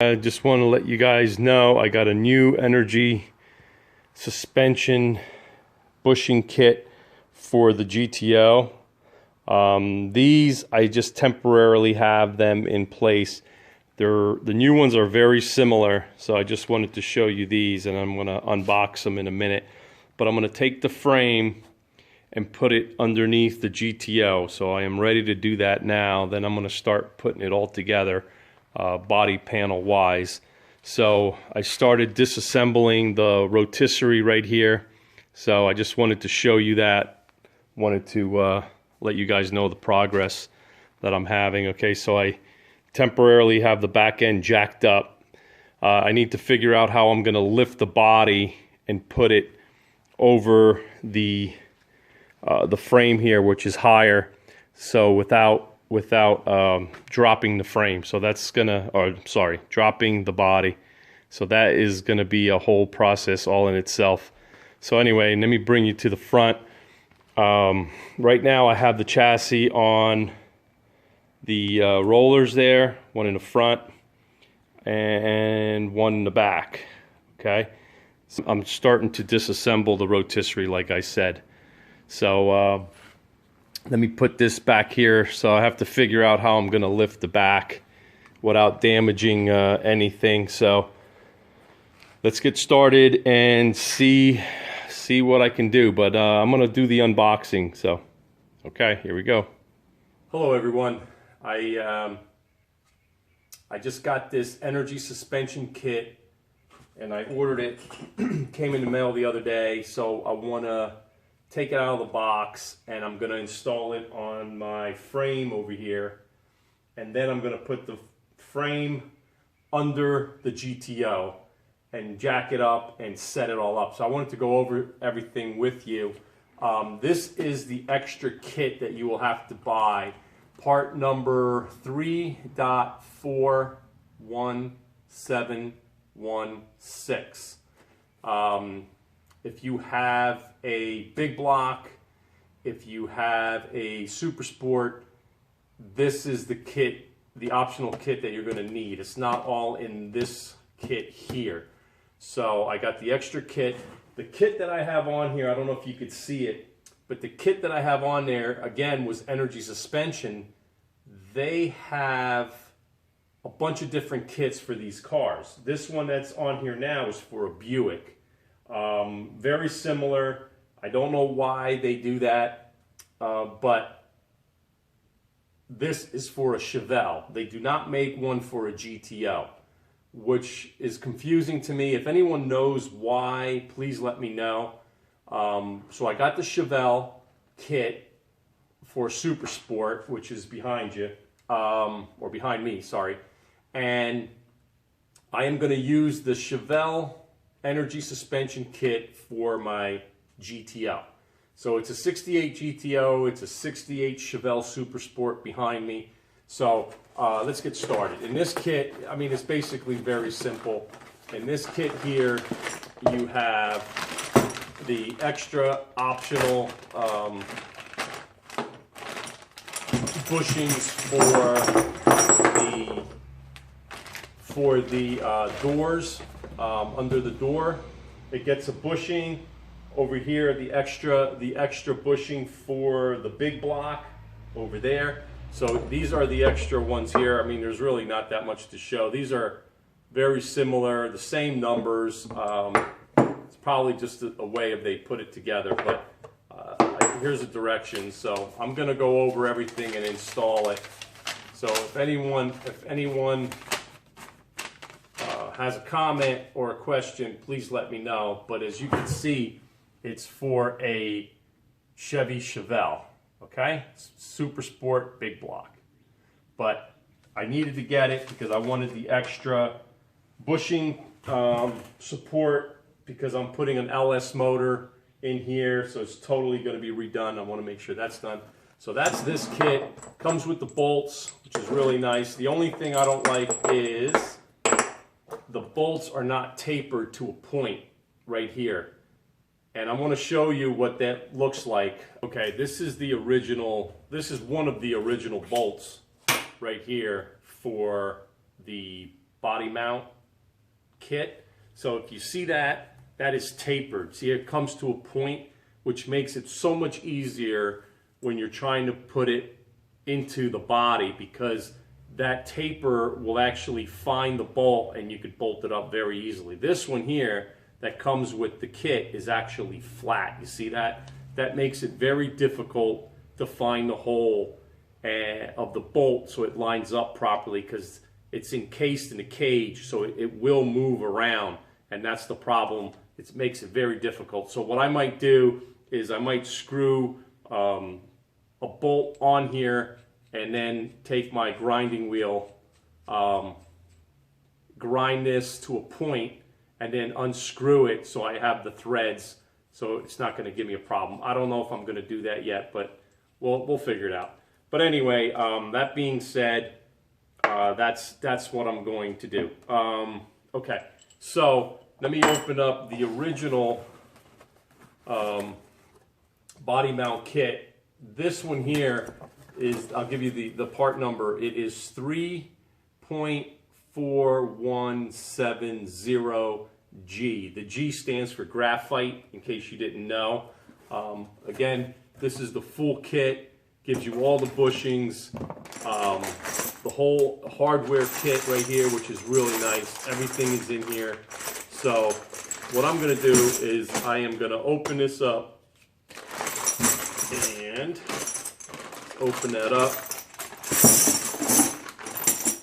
I just want to let you guys know I got a new energy suspension bushing kit for the GTO. These I just temporarily have them in place. The new ones are very similar, so I just wanted to show you these, and I'm going to unbox them in a minute. But I'm going to take the frame and put it underneath the GTO, so I am ready to do that now. Then I'm going to start putting it all together, body panel wise. So I started disassembling the rotisserie right here, so I just wanted to show you that. Wanted to let you guys know the progress that I'm having. Okay, so I temporarily have the back end jacked up. I need to figure out how I'm going to lift the body and put it over the frame here, which is higher, so without dropping the frame. So that's gonna, or sorry, dropping the body. So that is gonna be a whole process all in itself. So anyway, let me bring you to the front. Right now I have the chassis on the rollers there, one in the front and one in the back. Okay, so I'm starting to disassemble the rotisserie like I said. So let me put this back here. So I have to figure out how I'm going to lift the back without damaging anything. So let's get started and see what I can do. But I'm going to do the unboxing. So okay, here we go. Hello everyone. I just got this energy suspension kit, and I ordered it. Came in the mail the other day. So I want to take it out of the box, and I'm going to install it on my frame over here, and then I'm going to put the frame under the GTO and jack it up and set it all up. So I wanted to go over everything with you. This is the extra kit that you will have to buy, part number 3.41716. If you have a big block, if you have a Super Sport, this is the kit, the optional kit that you're going to need. It's not all in this kit here. So I got the extra kit. The kit that I have on here, I don't know if you could see it, but the kit that I have on there, again, was energy suspension. They have a bunch of different kits for these cars. This one that's on here now is for a Buick. Very similar. I don't know why they do that, but this is for a Chevelle. They do not make one for a GTO, which is confusing to me. If anyone knows why, please let me know. So I got the Chevelle kit for Super Sport, which is behind you, or behind me, sorry. And I am going to use the Chevelle energy suspension kit for my GTO. So it's a 68 GTO, it's a 68 Chevelle Super Sport behind me. So let's get started. In this kit, I mean, it's basically very simple. In this kit here, you have the extra optional bushings for the doors. Under the door, it gets a bushing. Over here, the extra bushing for the big block over there. So these are the extra ones here. I mean, there's really not that much to show. These are very similar, the same numbers. It's probably just a way of they put it together, but here's the directions. So I'm going to go over everything and install it. So if anyone has a comment or a question, please let me know. But as you can see, it's for a Chevy Chevelle, okay? Super Sport big block. But I needed to get it because I wanted the extra bushing support, because I'm putting an LS motor in here, so it's totally going to be redone. I want to make sure that's done. So that's this kit. Comes with the bolts, which is really nice. The only thing I don't like is the bolts are not tapered to a point right here. And I'm going to show you what that looks like. Okay, this is the original, this is one of the original bolts right here for the body mount kit. So if you see that, that is tapered. See, it comes to a point which makes it so much easier when you're trying to put it into the body, because that taper will actually find the bolt and you could bolt it up very easily. This one here that comes with the kit is actually flat. You see that? That makes it very difficult to find the hole of the bolt so it lines up properly, because it's encased in a cage, so it will move around, and that's the problem. It makes it very difficult. So what I might do is I might screw a bolt on here and then take my grinding wheel, grind this to a point, and then unscrew it so I have the threads, so it's not going to give me a problem. I don't know if I'm going to do that yet, but we'll figure it out. But anyway, that being said, that's what I'm going to do. Okay, so let me open up the original body mount kit. This one here is, I'll give you the part number. It is 3.4170G. The G stands for graphite, in case you didn't know. Again, this is the full kit. Gives you all the bushings, the whole hardware kit right here, which is really nice. Everything is in here. So what I'm going to do is I am going to open this up and open that up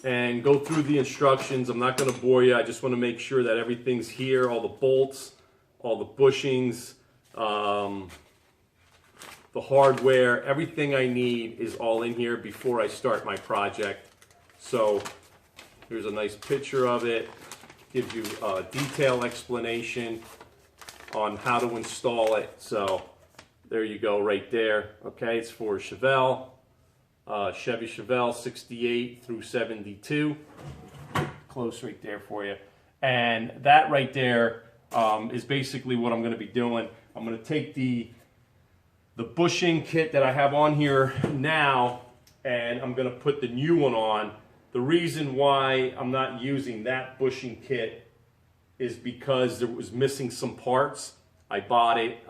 and go through the instructions. I'm not going to bore you. I just want to make sure that everything's here, all the bolts, all the bushings, the hardware, everything I need is all in here before I start my project. So here's a nice picture of it. Gives you a detailed explanation on how to install it. So there you go right there. Okay, it's for Chevelle, Chevy Chevelle 68 through 72. Close right there for you. And that right there is basically what I'm going to be doing. I'm going to take the bushing kit that I have on here now, and I'm going to put the new one on. The reason why I'm not using that bushing kit is because there was missing some parts. I bought it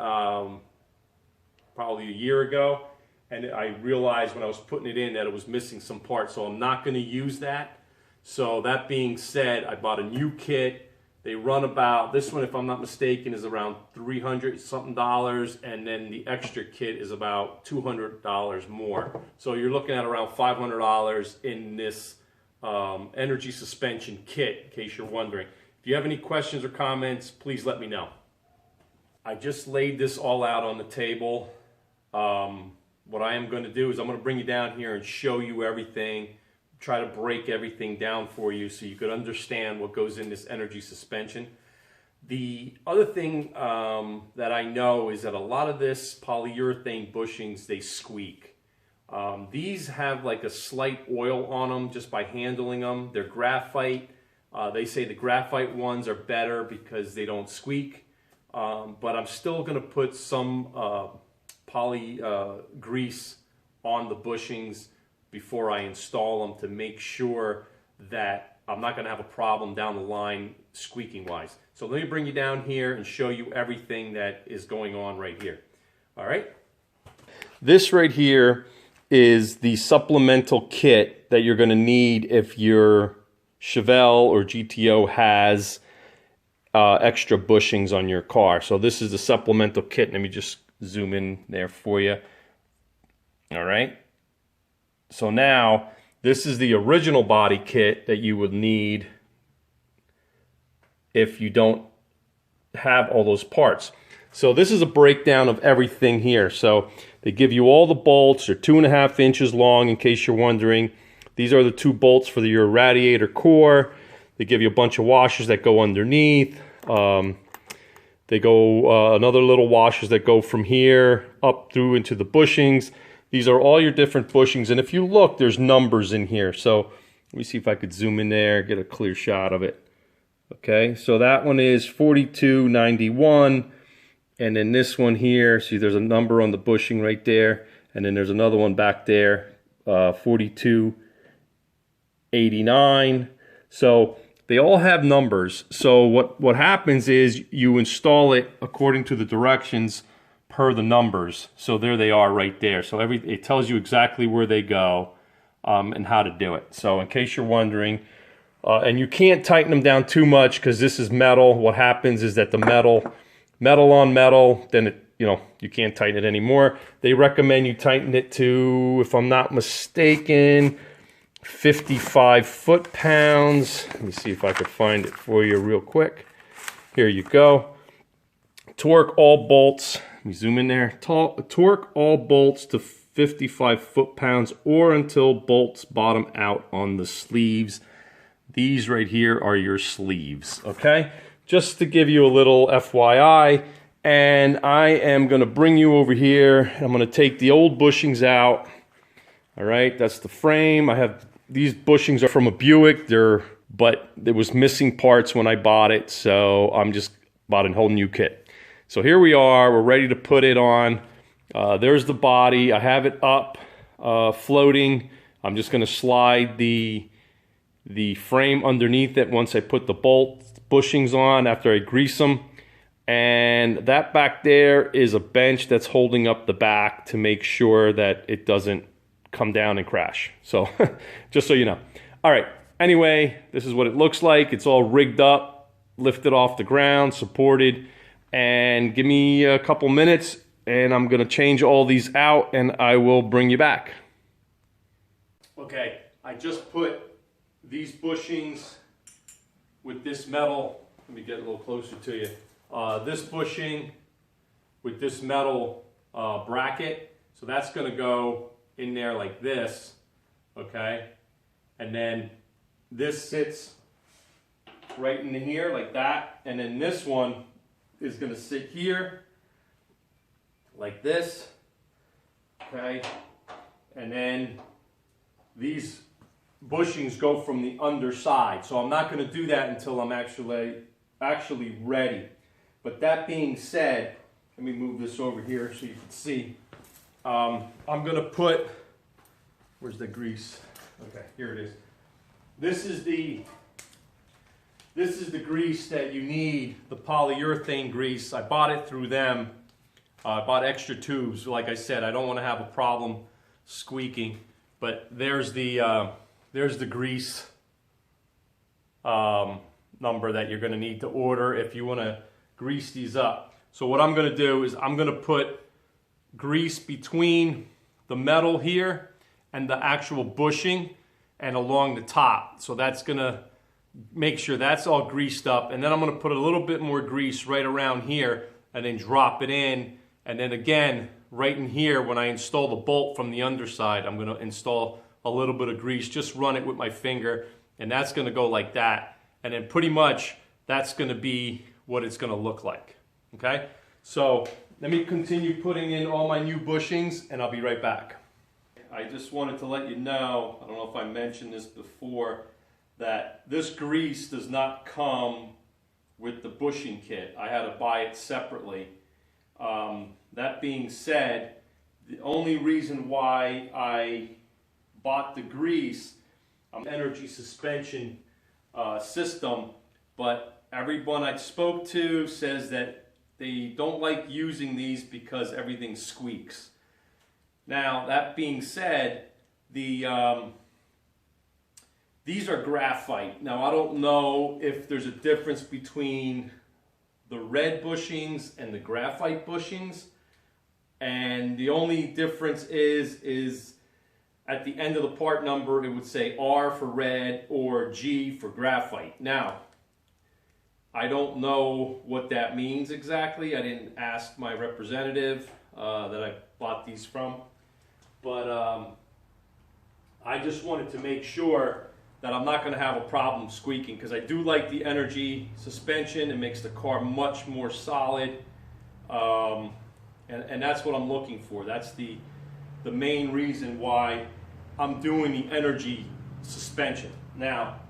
probably a year ago, and I realized when I was putting it in that it was missing some parts, so I'm not going to use that. So that being said, I bought a new kit. They run about, this one, if I'm not mistaken, is around $300 something, and then the extra kit is about $200 more. So you're looking at around $500 in this energy suspension kit, in case you're wondering. If you have any questions or comments, please let me know. I just laid this all out on the table. What I am going to do is I'm going to bring you down here and show you everything. Try to break everything down for you so you could understand what goes in this energy suspension. The other thing that I know is that a lot of this polyurethane bushings, they squeak. These have like a slight oil on them just by handling them. They're graphite. They say the graphite ones are better because they don't squeak. But I'm still going to put some poly grease on the bushings before I install them to make sure that I'm not going to have a problem down the line squeaking wise. So let me bring you down here and show you everything that is going on right here. All right. This right here is the supplemental kit that you're going to need if your Chevelle or GTO has extra bushings on your car. So this is the supplemental kit. Let me just zoom in there for you. All right. So now, this is the original body kit that you would need if you don't have all those parts. So this is a breakdown of everything here. So they give you all the bolts. They're 2.5 inches long, in case you're wondering. These are the 2 bolts for your radiator core. They give you a bunch of washers that go underneath. They go another little washers that go from here up through into the bushings. These are all your different bushings, and if you look, there's numbers in here. So let me see if I could zoom in there, get a clear shot of it. Okay, so that one is 4291, and then this one here, see there's a number on the bushing right there, and then there's another one back there, 4289. So they all have numbers. So what happens is you install it according to the directions per the numbers. So there they are right there. So it tells you exactly where they go and how to do it. So in case you're wondering, and you can't tighten them down too much because this is metal. What happens is that the metal on metal, then you can't tighten it anymore. They recommend you tighten it to, if I'm not mistaken, 55 foot-pounds. Let me see if I could find it for you real quick. Here you go. Torque all bolts. Let me zoom in there. Torque all bolts to 55 foot-pounds or until bolts bottom out on the sleeves. These right here are your sleeves, okay? Just to give you a little FYI, and I am going to bring you over here. I'm going to take the old bushings out. All right, that's the frame. I have these bushings are from a Buick. But there was missing parts when I bought it, so I'm just bought a whole new kit. So here we are. We're ready to put it on. There's the body. I have it up, floating. I'm just going to slide the frame underneath it once I put the bolt bushings on after I grease them. And that back there is a bench that's holding up the back to make sure that it doesn't come down and crash. So just so you know. All right. Anyway, this is what it looks like. It's all rigged up, lifted off the ground, supported. And give me a couple minutes and I'm going to change all these out and I will bring you back. Okay, I just put these bushings with this metal. Let me get a little closer to you. This bushing with this metal bracket. So that's going to go in there like this. Okay. And then this sits right in here like that. And then this one is going to sit here like this. Okay. And then these bushings go from the underside. So I'm not going to do that until I'm actually ready. But that being said, let me move this over here so you can see. I'm going to put, where's the grease? Okay, here it is. This is the grease that you need, the polyurethane grease. I bought it through them. I bought extra tubes. Like I said, I don't want to have a problem squeaking. But there's the grease number that you're going to need to order if you want to grease these up. So what I'm going to do is I'm going to put grease between the metal here and the actual bushing and along the top. So that's going to make sure that's all greased up. And then I'm going to put a little bit more grease right around here and then drop it in. And then again, right in here, when I install the bolt from the underside, I'm going to install a little bit of grease. Just run it with my finger, and that's going to go like that. And then pretty much that's going to be what it's going to look like. Okay? So let me continue putting in all my new bushings, and I'll be right back. I just wanted to let you know, I don't know if I mentioned this before, that this grease does not come with the bushing kit. I had to buy it separately. That being said, the only reason why I bought the grease, energy suspension system, but everyone I spoke to says that they don't like using these because everything squeaks. Now, that being said, these are graphite. Now, I don't know if there's a difference between the red bushings and the graphite bushings. And the only difference is at the end of the part number, it would say R for red or G for graphite. Now, I don't know what that means exactly. I didn't ask my representative that I bought these from. But I just wanted to make sure that I'm not going to have a problem squeaking, because I do like the energy suspension. It makes the car much more solid. And that's what I'm looking for. That's the main reason why I'm doing the energy suspension. Now,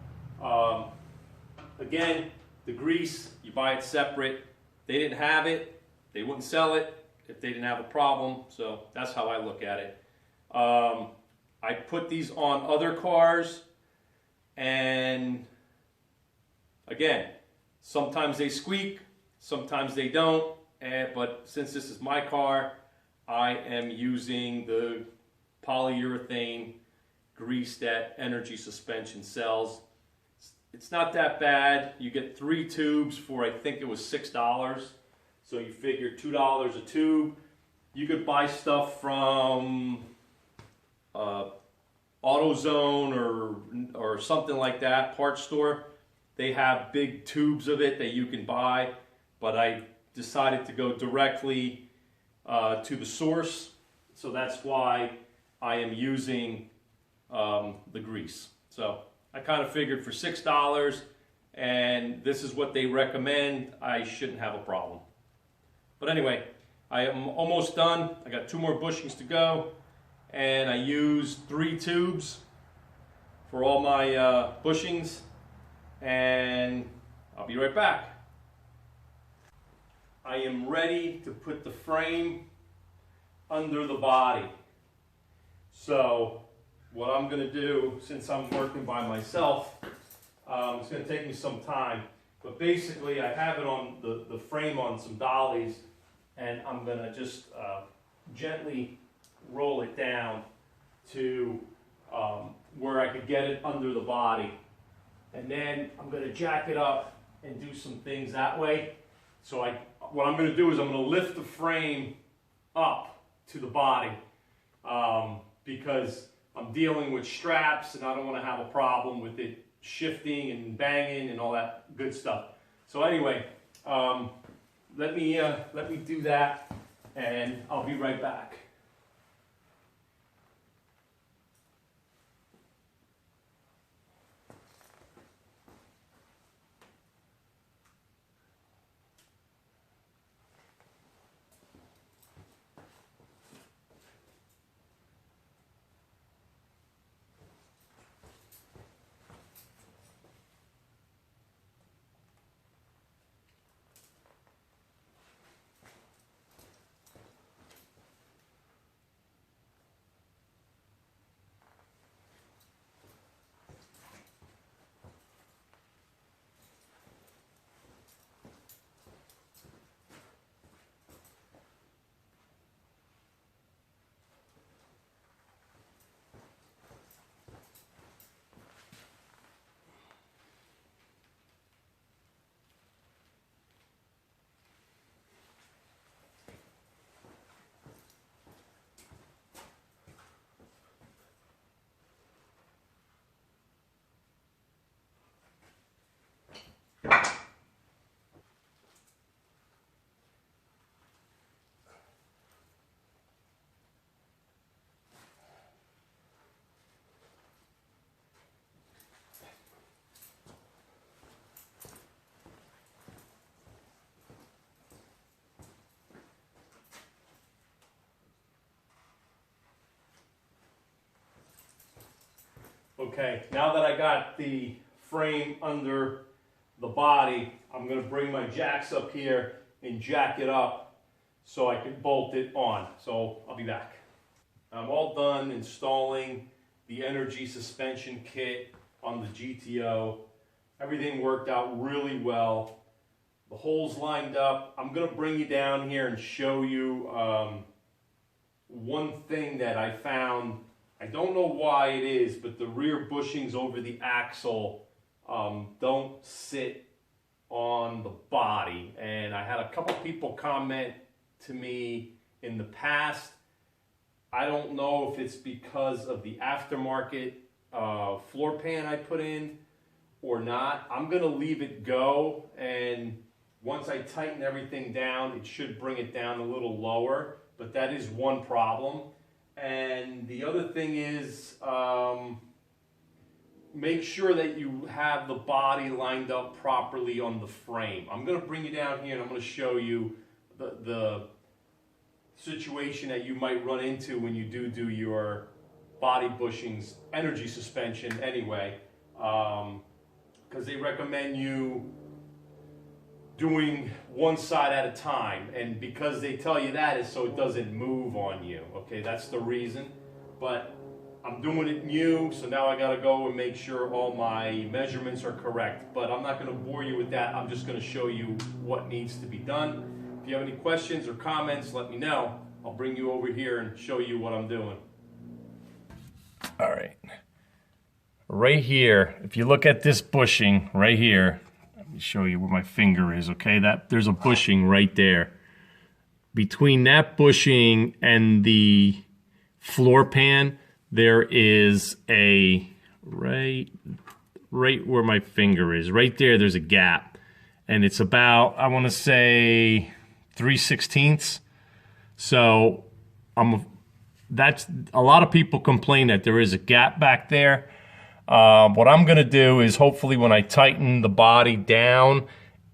again, the grease, you buy it separate. They didn't have it. They wouldn't sell it if they didn't have a problem. So that's how I look at it. I put these on other cars, and Again, sometimes they squeak, sometimes they don't, but since this is my car, I am using the polyurethane grease that Energy Suspension sells. It's not that bad. You get 3 tubes for, I think it was $6. So you figure $2 a tube. You could buy stuff from AutoZone or something like that, parts store. They have big tubes of it that you can buy, but I decided to go directly to the source. So that's why I am using the grease. So I kind of figured for $6, and this is what they recommend, I shouldn't have a problem. But anyway, I am almost done. I got 2 more bushings to go, and I used 3 tubes for all my bushings, and I'll be right back. I am ready to put the frame under the body. So what I'm going to do, since I'm working by myself, it's going to take me some time, but basically I have it on the frame on some dollies, and I'm going to just gently roll it down to where I could get it under the body. And then I'm going to jack it up and do some things that way. So what I'm going to do is I'm going to lift the frame up to the body because I'm dealing with straps and I don't want to have a problem with it shifting and banging and all that good stuff. So anyway, let me do that, and I'll be right back. Okay, now that I got the frame under the body, I'm going to bring my jacks up here and jack it up so I can bolt it on. So I'll be back. I'm all done installing the Energy Suspension Kit on the GTO. Everything worked out really well. The holes lined up. I'm going to bring you down here and show you one thing that I found. I don't know why it is, but the rear bushings over the axle don't sit on the body. And I had a couple people comment to me in the past. I don't know if it's because of the aftermarket floor pan I put in or not. I'm going to leave it go, and once I tighten everything down, it should bring it down a little lower, but that is one problem. And the other thing is, make sure that you have the body lined up properly on the frame. I'm going to bring you down here and I'm going to show you the situation that you might run into when you do your body bushings, energy suspension anyway, because they recommend you doing one side at a time, and because they tell you that is so it doesn't move on you. Okay, that's the reason. But I'm doing it new, so now I gotta go and make sure all my measurements are correct. But I'm not gonna bore you with that. I'm just gonna show you what needs to be done. If you have any questions or comments, let me know. I'll bring you over here and show you what I'm doing. All right. Right here, if you look at this bushing right here, let me show you where my finger is, okay? There's a bushing right there. Between that bushing and the floor pan, there is a, right where my finger is, right there, there's a gap. And it's about, I wanna say 3/16. So that's, a lot of people complain that there is a gap back there. What I'm gonna do is hopefully when I tighten the body down,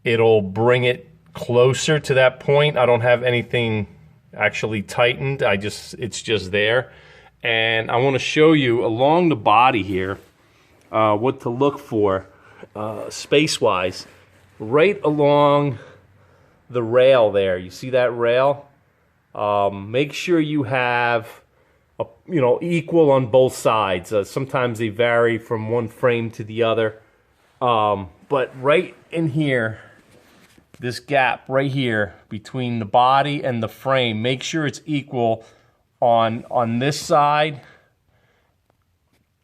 it'll bring it closer to that point. I don't have anything actually tightened, it's just there. And I wanna show you along the body here, what to look for space-wise. Right along the rail there, you see that rail? Make sure you have equal on both sides. Sometimes they vary from one frame to the other. But right in here, this gap right here between the body and the frame, make sure it's equal on this side.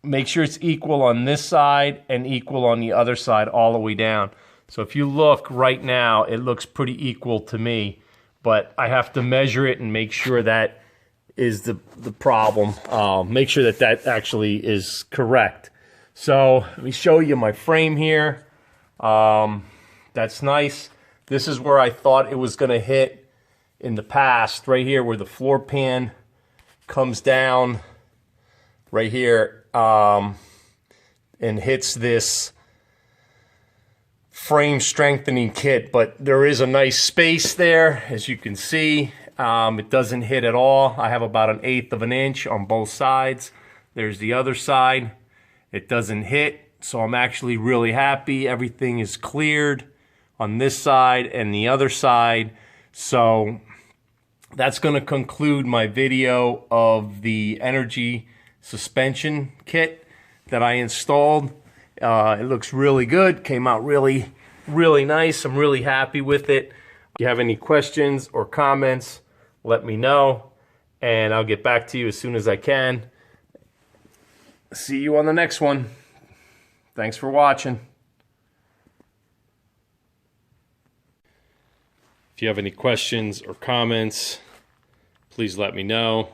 Make sure it's equal on this side and equal on the other side all the way down. So if you look right now, it looks pretty equal to me, but I have to measure it and make sure that is the problem. Make sure that that actually is correct. So let me show you my frame here. That's nice. This is where I thought it was gonna hit in the past, right here where the floor pan comes down right here and hits this frame strengthening kit, but there is a nice space there, as you can see. It doesn't hit at all. I have about 1/8 of an inch on both sides. There's the other side. It doesn't hit, so I'm actually really happy. Everything is cleared on this side and the other side. So that's going to conclude my video of the energy suspension kit that I installed. It looks really good. Came out really, really nice. I'm really happy with it. If you have any questions or comments, let me know, and I'll get back to you as soon as I can. See you on the next one. Thanks for watching. If you have any questions or comments, please let me know.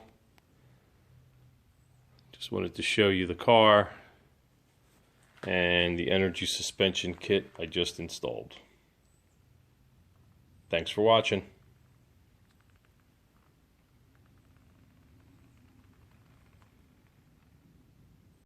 Just wanted to show you the car and the energy suspension kit I just installed. Thanks for watching.